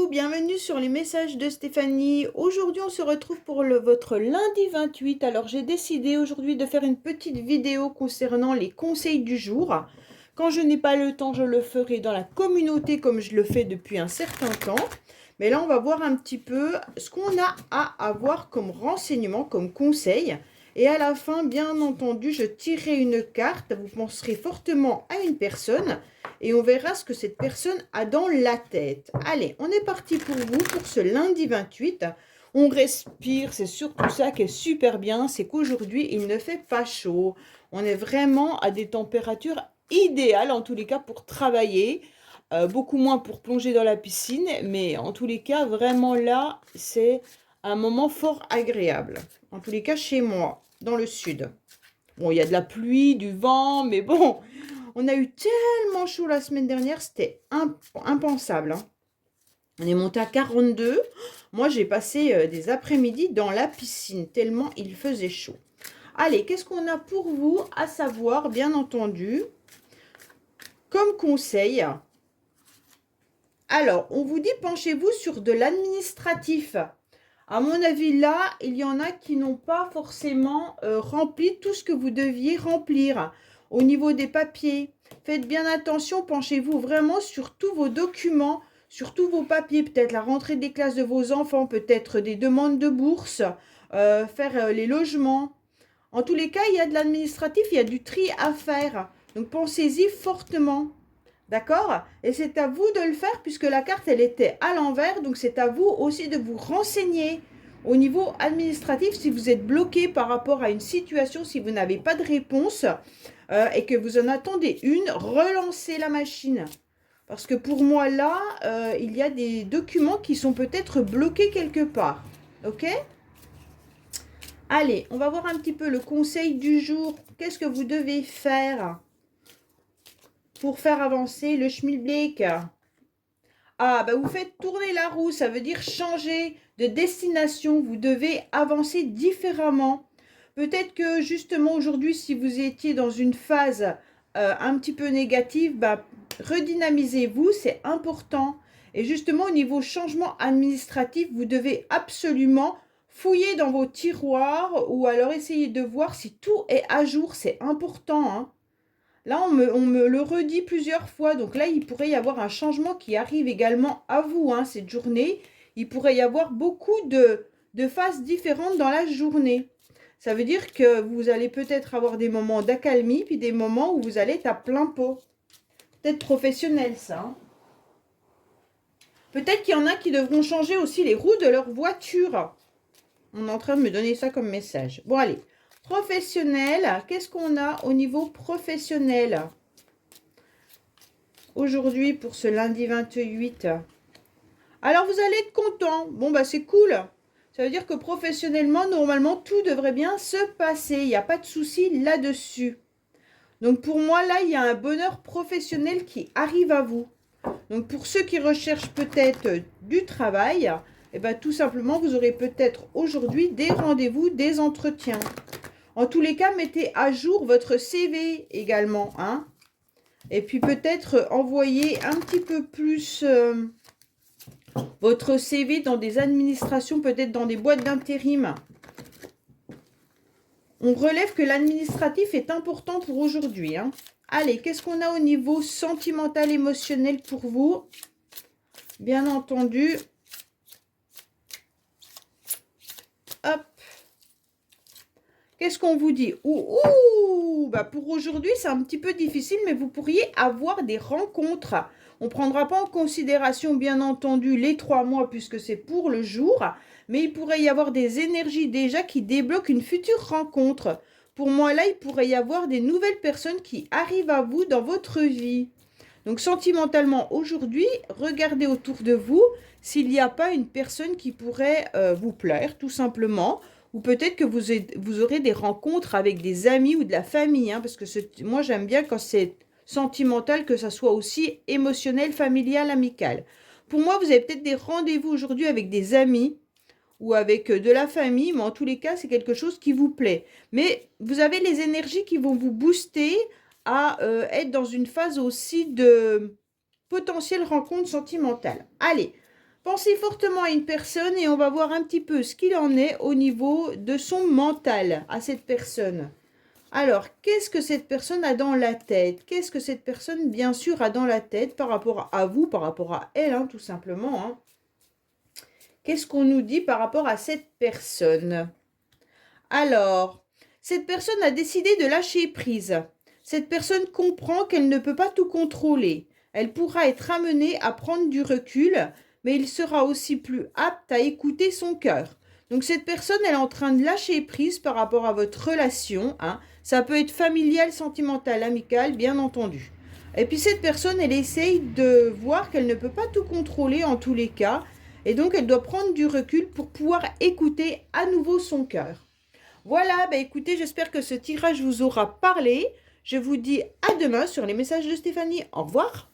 coucou, bienvenue sur les messages de Stéphanie. Aujourd'hui, on se retrouve pour votre lundi 28. Alors, j'ai décidé aujourd'hui de faire une petite vidéo concernant les conseils du jour. Quand je n'ai pas le temps, je le ferai dans la communauté comme je le fais depuis un certain temps. Mais là, on va voir un petit peu ce qu'on a à avoir comme renseignement, comme conseil. Et à la fin, bien entendu, je tirerai une carte. Vous penserez fortement à une personne et on verra ce que cette personne a dans la tête. Allez, on est parti pour vous pour ce lundi 28. On respire, c'est surtout ça qui est super bien, c'est qu'aujourd'hui, il ne fait pas chaud. On est vraiment à des températures idéales, en tous les cas, pour travailler. Beaucoup moins pour plonger dans la piscine, mais en tous les cas, vraiment là, c'est un moment fort agréable. En tous les cas, chez moi, dans le sud. Bon, il y a de la pluie, du vent, mais bon, on a eu tellement chaud la semaine dernière, c'était impensable. Hein. On est monté à 42. Moi, j'ai passé des après-midi dans la piscine, tellement il faisait chaud. Allez, qu'est-ce qu'on a pour vous à savoir, bien entendu, comme conseil? Alors, on vous dit, penchez-vous sur de l'administratif. À mon avis, là, il y en a qui n'ont pas forcément rempli tout ce que vous deviez remplir. Au niveau des papiers, faites bien attention, penchez-vous vraiment sur tous vos documents, sur tous vos papiers, peut-être la rentrée des classes de vos enfants, peut-être des demandes de bourse, faire les logements. En tous les cas, il y a de l'administratif, il y a du tri à faire. Donc, pensez-y fortement. D'accord? Et c'est à vous de le faire puisque la carte, elle était à l'envers. Donc, c'est à vous aussi de vous renseigner au niveau administratif si vous êtes bloqué par rapport à une situation, si vous n'avez pas de réponse et que vous en attendez une, relancez la machine. Parce que pour moi, là, il y a des documents qui sont peut-être bloqués quelque part. OK? Allez, on va voir un petit peu le conseil du jour. Qu'est-ce que vous devez faire pour faire avancer le schmilblick? Ah, bah vous faites tourner la roue, ça veut dire changer de destination. Vous devez avancer différemment. Peut-être que justement aujourd'hui, si vous étiez dans une phase un petit peu négative, bah, redynamisez-vous, c'est important. Et justement, au niveau changement administratif, vous devez absolument fouiller dans vos tiroirs ou alors essayer de voir si tout est à jour, c'est important, hein. Là, on me le redit plusieurs fois. Donc là, il pourrait y avoir un changement qui arrive également à vous, hein, cette journée. Il pourrait y avoir beaucoup de phases différentes dans la journée. Ça veut dire que vous allez peut-être avoir des moments d'accalmie, puis des moments où vous allez être à plein pot. Peut-être professionnel, ça. Hein. Peut-être qu'il y en a qui devront changer aussi les roues de leur voiture. On est en train de me donner ça comme message. Bon, allez. Professionnel, qu'est-ce qu'on a au niveau professionnel aujourd'hui pour ce lundi 28? Alors, vous allez être content. Bon, bah, c'est cool. Ça veut dire que professionnellement, normalement, tout devrait bien se passer. Il n'y a pas de souci là-dessus. Donc, pour moi, là, il y a un bonheur professionnel qui arrive à vous. Donc, pour ceux qui recherchent peut-être du travail, eh ben, tout simplement, vous aurez peut-être aujourd'hui des rendez-vous, des entretiens. En tous les cas, mettez à jour votre CV également, hein. Et puis peut-être envoyer un petit peu plus votre CV dans des administrations, peut-être dans des boîtes d'intérim. On relève que l'administratif est important pour aujourd'hui, hein. Allez, qu'est-ce qu'on a au niveau sentimental, émotionnel pour vous? Bien entendu. Hop. Qu'est-ce qu'on vous dit? Ouh, bah pour aujourd'hui, c'est un petit peu difficile, mais vous pourriez avoir des rencontres. On ne prendra pas en considération, bien entendu, les 3 mois, puisque c'est pour le jour, mais il pourrait y avoir des énergies déjà qui débloquent une future rencontre. Pour moi, là, il pourrait y avoir des nouvelles personnes qui arrivent à vous dans votre vie. Donc, sentimentalement, aujourd'hui, regardez autour de vous s'il n'y a pas une personne qui pourrait vous plaire, tout simplement. Ou peut-être que vous aurez des rencontres avec des amis ou de la famille. Hein, parce que moi, j'aime bien quand c'est sentimental, que ça soit aussi émotionnel, familial, amical. Pour moi, vous avez peut-être des rendez-vous aujourd'hui avec des amis ou avec de la famille. Mais en tous les cas, c'est quelque chose qui vous plaît. Mais vous avez les énergies qui vont vous booster à être dans une phase aussi de potentielle rencontre sentimentale. Allez, Pensez fortement à une personne et on va voir un petit peu ce qu'il en est au niveau de son mental à cette personne. Alors, qu'est-ce que cette personne a dans la tête? Qu'est-ce que cette personne, bien sûr, a dans la tête par rapport à vous, par rapport à elle, hein, tout simplement, hein. Qu'est-ce qu'on nous dit par rapport à cette personne? Alors, cette personne a décidé de lâcher prise. Cette personne comprend qu'elle ne peut pas tout contrôler. Elle pourra être amenée à prendre du recul, mais il sera aussi plus apte à écouter son cœur. Donc cette personne, elle est en train de lâcher prise par rapport à votre relation, hein. Ça peut être familial, sentimental, amical, bien entendu. Et puis cette personne, elle essaye de voir qu'elle ne peut pas tout contrôler en tous les cas. Et donc elle doit prendre du recul pour pouvoir écouter à nouveau son cœur. Voilà, bah écoutez, j'espère que ce tirage vous aura parlé. Je vous dis à demain sur les messages de Stéphanie. Au revoir.